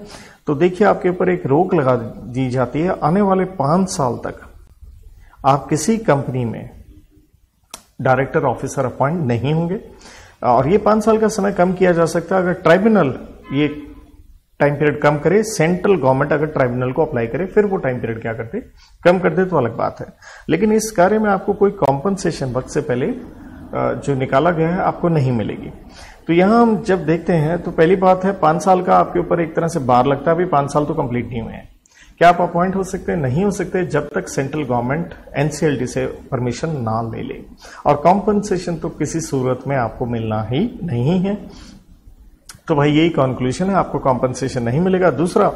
तो देखिए आपके ऊपर एक रोक लगा दी जाती है, आने वाले 5 साल तक आप किसी कंपनी में डायरेक्टर ऑफिसर अपॉइंट नहीं होंगे। और ये 5 साल का समय कम किया जा सकता है अगर ट्राइब्यूनल ये टाइम पीरियड कम करे, सेंट्रल गवर्नमेंट अगर ट्राइब्यूनल को अप्लाई करे, फिर वो टाइम पीरियड क्या करते, कम कर दे तो अलग बात है। लेकिन इस कार्य में आपको कोई कॉम्पनसेशन वक्त से पहले जो निकाला गया है आपको नहीं मिलेगी। तो यहां हम जब देखते हैं तो पहली बात है 5 साल का आपके ऊपर एक तरह से बार लगता है, अभी 5 साल तो कंप्लीट नहीं हुए हैं। क्या आप अपॉइंट हो सकते हैं? नहीं हो सकते जब तक सेंट्रल गवर्नमेंट एनसीएलटी से परमिशन ना ले ले, और कॉम्पनसेशन तो किसी सूरत में आपको मिलना ही नहीं है। तो भाई यही कंक्लूजन है, आपको कॉम्पनसेशन नहीं मिलेगा। दूसरा,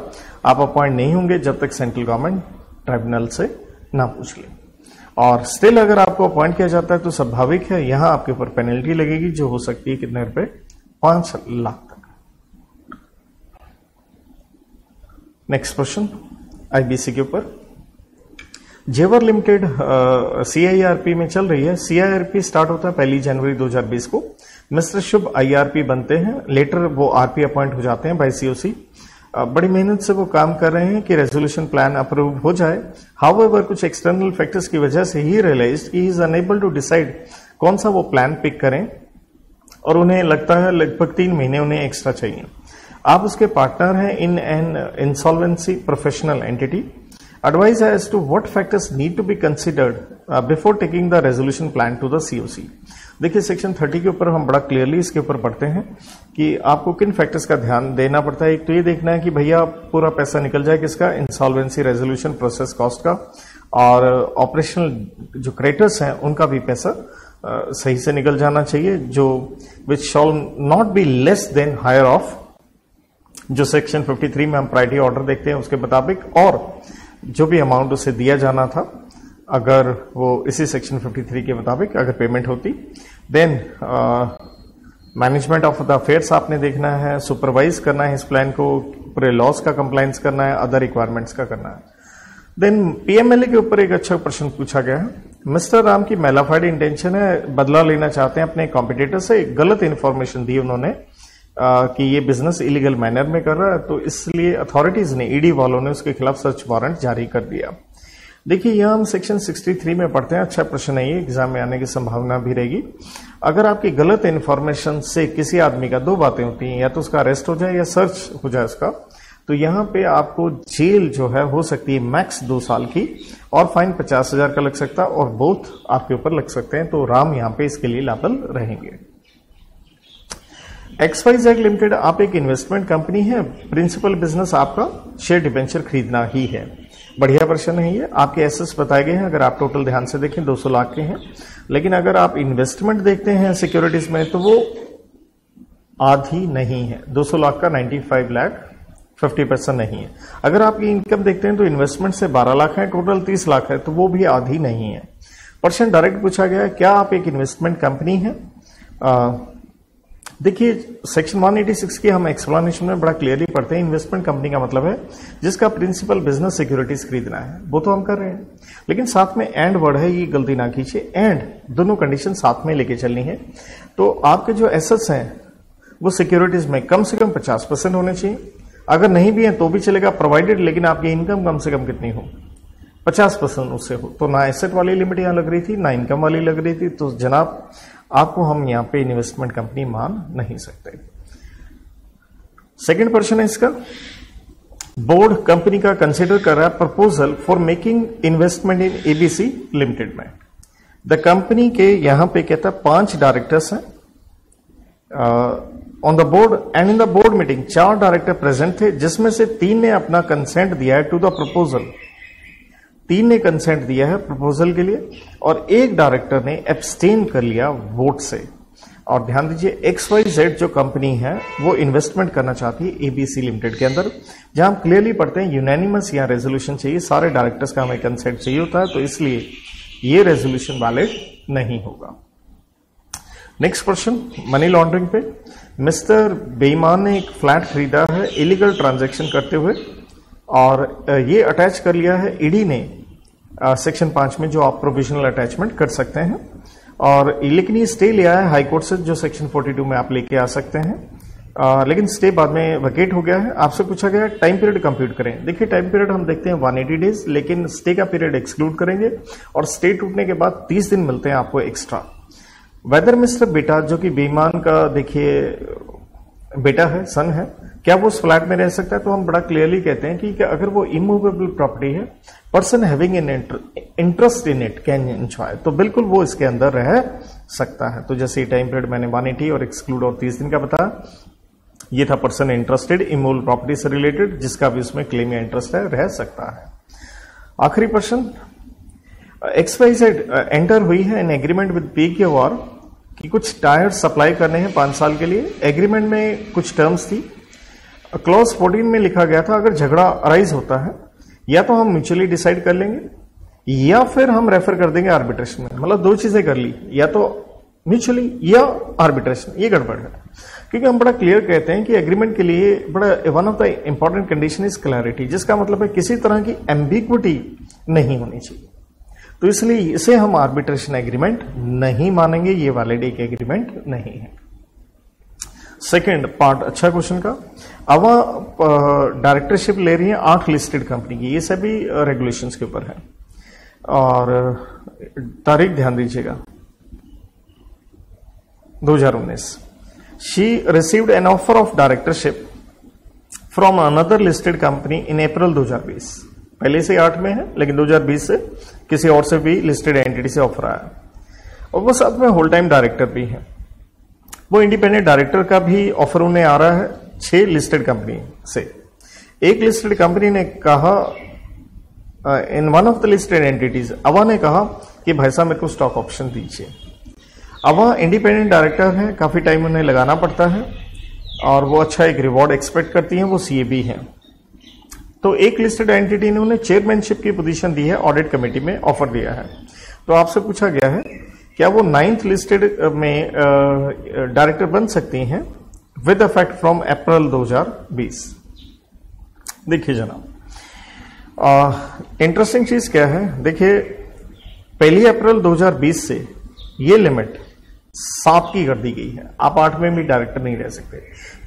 आप अपॉइंट नहीं होंगे जब तक सेंट्रल गवर्नमेंट ट्राइब्यूनल से ना पूछ ले, और स्टिल अगर आपको अपॉइंट किया जाता है तो स्वाभाविक है यहां आपके ऊपर पेनल्टी लगेगी जो हो सकती है कितने रुपए, 5 लाख तक। नेक्स्ट क्वेश्चन आईबीसी के ऊपर, जेवर लिमिटेड सीआईआरपी में चल रही है। सीआईआरपी स्टार्ट होता है 1 जनवरी 2020 को। मिस्टर शुभ आईआरपी बनते हैं, लेटर वो आरपी अपॉइंट हो जाते हैं बाय सीओसी। बड़ी मेहनत से वो काम कर रहे हैं कि रेजोल्यूशन प्लान अप्रूव हो जाए। हाउएवर कुछ एक्सटर्नल फैक्टर्स की वजह से ही रियलाइज कि he is unable to decide कौन सा वो प्लान पिक करें, और उन्हें लगता है लगभग 3 महीने उन्हें एक्स्ट्रा चाहिए। आप उसके पार्टनर हैं in an insolvency professional entity. Advise as to what factors need to be considered before taking the resolution plan to the COC। देखिए सेक्शन 30 के ऊपर हम बड़ा क्लियरली इसके ऊपर पढ़ते हैं कि आपको किन फैक्टर्स का ध्यान देना पड़ता है। एक तो ये देखना है कि भैया पूरा पैसा निकल जाए किसका, इंसॉल्वेंसी रेजोल्यूशन प्रोसेस कॉस्ट का, और ऑपरेशनल जो क्रेडिटर्स हैं उनका भी पैसा सही से निकल जाना चाहिए, जो which shall not be less than higher of जो सेक्शन 53 में हम प्रायोरिटी ऑर्डर देखते हैं उसके मुताबिक, और जो भी अमाउंट उसे दिया जाना था अगर वो इसी सेक्शन 53 के मुताबिक अगर पेमेंट होती, then management of the affairs आपने देखना है, सुपरवाइज करना है इस प्लान को, पूरे लॉस का कंप्लायंस करना है, अदर रिक्वायरमेंट्स का करना है। देन पीएमएलए के ऊपर एक अच्छा प्रश्न पूछा गया है। मिस्टर राम की मेलाफाइड इंटेंशन है, बदला लेना चाहते हैं अपने कॉम्पिटिटर से, गलत इंफॉर्मेशन दी उन्होंने कि ये बिजनेस इलीगल मैनर में कर रहा है, तो इसलिए अथॉरिटीज ने, ईडी वालों ने उसके खिलाफ सर्च वारंट जारी कर दिया। देखिए यहां हम सेक्शन 63 में पढ़ते हैं, अच्छा प्रश्न है ये, एग्जाम में आने की संभावना भी रहेगी। अगर आपकी गलत इन्फॉर्मेशन से किसी आदमी का 2 बातें होती हैं, या तो उसका अरेस्ट हो जाए या सर्च हो जाए उसका, तो यहां पे आपको जेल जो है हो सकती है मैक्स 2 साल की, और फाइन 50,000 का लग सकता है, और बोथ आपके ऊपर लग सकते हैं। तो राम यहां पे इसके लिए लायबल रहेंगे। XYZ लिमिटेड आप एक इन्वेस्टमेंट कंपनी है, प्रिंसिपल बिजनेस आपका शेयर डिबेंचर खरीदना ही है। बढ़िया प्रश्न है ये। आपके एसेट्स बताए गए हैं, अगर आप टोटल ध्यान से देखें 200 लाख के हैं, लेकिन अगर आप इन्वेस्टमेंट देखते हैं सिक्योरिटीज में तो वो आधी नहीं है। 200 लाख का 95 लाख 50% नहीं है। अगर आपकी इनकम देखते हैं तो इन्वेस्टमेंट से 12 लाख है, टोटल 30 लाख है, तो वो भी आधी नहीं है। पर्सन डायरेक्ट पूछा गया है, क्या आप एक इन्वेस्टमेंट कंपनी है? देखिए सेक्शन 186 की हम एक्सप्लेनेशन में बड़ा क्लियरली पढ़ते हैं, इन्वेस्टमेंट कंपनी का मतलब है जिसका प्रिंसिपल बिजनेस सिक्योरिटीज खरीदना है, वो तो हम कर रहे हैं, लेकिन साथ में एंड वर्ड है, ये गलती ना कीजिए, एंड दोनों कंडीशन साथ में लेके चलनी है। तो आपके जो एसेट्स हैं वो सिक्योरिटीज में कम से कम 50% होने चाहिए, अगर नहीं भी है तो भी चलेगा, प्रोवाइडेड लेकिन आपकी इनकम कम से कम कितनी हो, 50% उससे हो। तो ना एसेट वाली लिमिट यहां लग रही थी, ना इनकम वाली लग रही थी, तो जनाब आपको हम यहां पे इन्वेस्टमेंट कंपनी मान नहीं सकते। सेकंड क्वेश्चन है इसका, बोर्ड कंपनी का कंसिडर कर रहा है proposal for making investment in ABC limited में। द कंपनी के यहां पे कहता है 5 डायरेक्टर्स हैं on the board, and in the board meeting 4 director present थे, जिसमें से 3 ने अपना कंसेंट दिया है टू द प्रपोजल, 3 ने कंसेंट दिया है प्रपोजल के लिए, और 1 डायरेक्टर ने एब्सटेन कर लिया वोट से। और ध्यान दीजिए XYZ जो कंपनी है वो इन्वेस्टमेंट करना चाहती है एबीसी लिमिटेड के अंदर, जहां हम क्लियरली पढ़ते हैं यूनैनिमस या रेजोल्यूशन चाहिए, सारे डायरेक्टर्स का हमें कंसेंट चाहिए होता है, तो इसलिए ये रेजोल्यूशन वैलिड नहीं होगा। नेक्स्ट क्वेश्चन, मनी लॉन्ड्रिंग पे। मिस्टर बेईमान ने एक फ्लैट खरीदा है इलीगल ट्रांजैक्शन करते हुए, और ये अटैच कर लिया है ईडी ने सेक्शन 5 में, जो आप प्रोविजनल अटैचमेंट कर सकते हैं। और लेकिन ये स्टे लिया है हाई कोर्ट से, जो सेक्शन 42 में आप लेके आ सकते हैं। लेकिन स्टे बाद में वैकेट हो गया है। आपसे पूछा गया टाइम पीरियड कंप्यूट करें। देखिए टाइम पीरियड हम देखते हैं 180 डेज, लेकिन स्टे का पीरियड एक्सक्लूड करेंगे और स्टे टूटने के बाद 30 दिन मिलते हैं आपको एक्स्ट्रा। वेदर मिस्टर बेटा, जो कि बेईमान का देखिए बेटा है, सन है, क्या वो उस फ्लैट में रह सकता है? तो हम बड़ा क्लियरली कहते हैं कि अगर वो इमूवेबल प्रॉपर्टी है, person having an interest in it can enjoy, तो बिल्कुल वो इसके अंदर रह सकता है। तो जैसे टाइम पीरियड मैंने 180 और एक्सक्लूड और 30 दिन का बताया, ये था पर्सन इंटरेस्टेड इमूवेबल प्रॉपर्टी से रिलेटेड, जिसका भी उसमें क्लेम या इंटरेस्ट है, रह सकता है। आखिरी प्रश्न, XYZ एंटर हुई है इन एग्रीमेंट विद PKOR कि कुछ टायर सप्लाई करने हैं 5 साल के लिए। एग्रीमेंट में कुछ टर्म्स थी। क्लॉज 14 में लिखा गया था अगर झगड़ा अराइज होता है, या तो हम म्यूचुअली डिसाइड कर लेंगे या फिर हम रेफर कर देंगे आर्बिट्रेशन में। मतलब दो चीजें कर ली, या तो म्यूचुअली या आर्बिट्रेशन। ये गड़बड़ है, क्योंकि हम बड़ा क्लियर कहते हैं कि एग्रीमेंट के लिए बड़ा one of the important condition is clarity, जिसका मतलब है किसी तरह की एम्बिग्विटी नहीं होनी चाहिए। तो इसलिए इसे हम आर्बिट्रेशन एग्रीमेंट नहीं मानेंगे, ये वैलिड एक एग्रीमेंट नहीं है। सेकंड पार्ट अच्छा क्वेश्चन का, अवा डायरेक्टरशिप ले रही है 8 लिस्टेड कंपनी की, ये सभी रेगुलेशंस के ऊपर है। और तारीख ध्यान दीजिएगा 2019। She received an offer of directorship from another listed company in April 2020। पहले से 8 में है, लेकिन 2020 से किसी और से भी लिस्टेड एंटिटी से ऑफर आया, और वो साथ में होल टाइम डायरेक्टर भी है। वो इंडिपेंडेंट डायरेक्टर का भी ऑफर उन्हें आ रहा है 6 लिस्टेड कंपनी से। एक लिस्टेड कंपनी ने कहा, in one of the listed entities, अवा ने कहा कि भाई साहब मेरे को स्टॉक ऑप्शन दीजिए। अवा इंडिपेंडेंट डायरेक्टर है, काफी टाइम उन्हें लगाना पड़ता है, और वो अच्छा एक रिवॉर्ड एक्सपेक्ट करती हैं, वो CAB है। तो एक लिस्टेड एंटिटी ने उन्हें चेयरमैनशिप की पोजीशन दी है, ऑडिट कमेटी में ऑफर दिया है। तो आपसे पूछा गया है क्या वो 9th लिस्टेड में डायरेक्टर बन सकती हैं विद इफेक्ट फ्रॉम अप्रैल 2020। देखिए जनाब, इंटरेस्टिंग चीज क्या है, देखिए 1 अप्रैल 2020 से ये लिमिट 7 की कर दी गई है। आप 8 में भी डायरेक्टर नहीं रह सकते।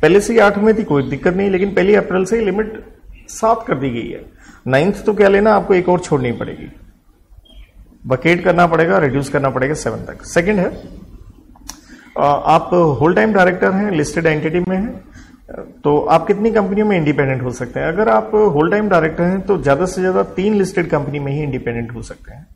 पहले से 8 में थी, कोई दिक्कत नहीं, लेकिन 1 अप्रैल से लिमिट 7 कर दी गई है। 9th तो क्या लेना, आपको एक और छोड़नी पड़ेगी, वकेट करना पड़ेगा, रिड्यूस करना पड़ेगा 7 तक। सेकंड है, आप होल टाइम डायरेक्टर हैं, लिस्टेड एंटिटी में हैं, तो आप कितनी कंपनियों में इंडिपेंडेंट हो सकते हैं? अगर आप होल टाइम डायरेक्टर हैं तो ज्यादा से ज्यादा 3 लिस्टेड कंपनी में ही इंडिपेंडेंट हो सकते हैं।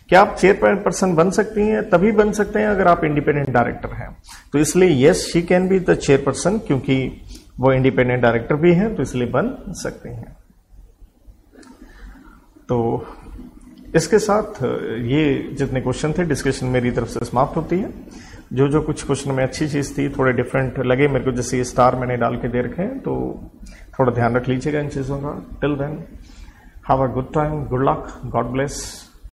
क्या आप चेयरपर्सन बन सकती हैं? तभी बन सकते हैं अगर आप इंडिपेंडेंट डायरेक्टर हैं। तो इसलिए yes, she can be the chairperson, क्योंकि वो इंडिपेंडेंट डायरेक्टर भी हैं, तो इसलिए बन सकते हैं। तो इसके साथ ये जितने क्वेश्चन थे, डिस्कशन मेरी तरफ से समाप्त होती है। जो कुछ क्वेश्चन में अच्छी चीज थी, थोड़े डिफरेंट लगे मेरे को, जैसे ये स्टार मैंने डाल के दे रखे हैं, तो थोड़ा ध्यान रख लीजिएगा इन चीजों का। Till then have a good time, good luck, god bless.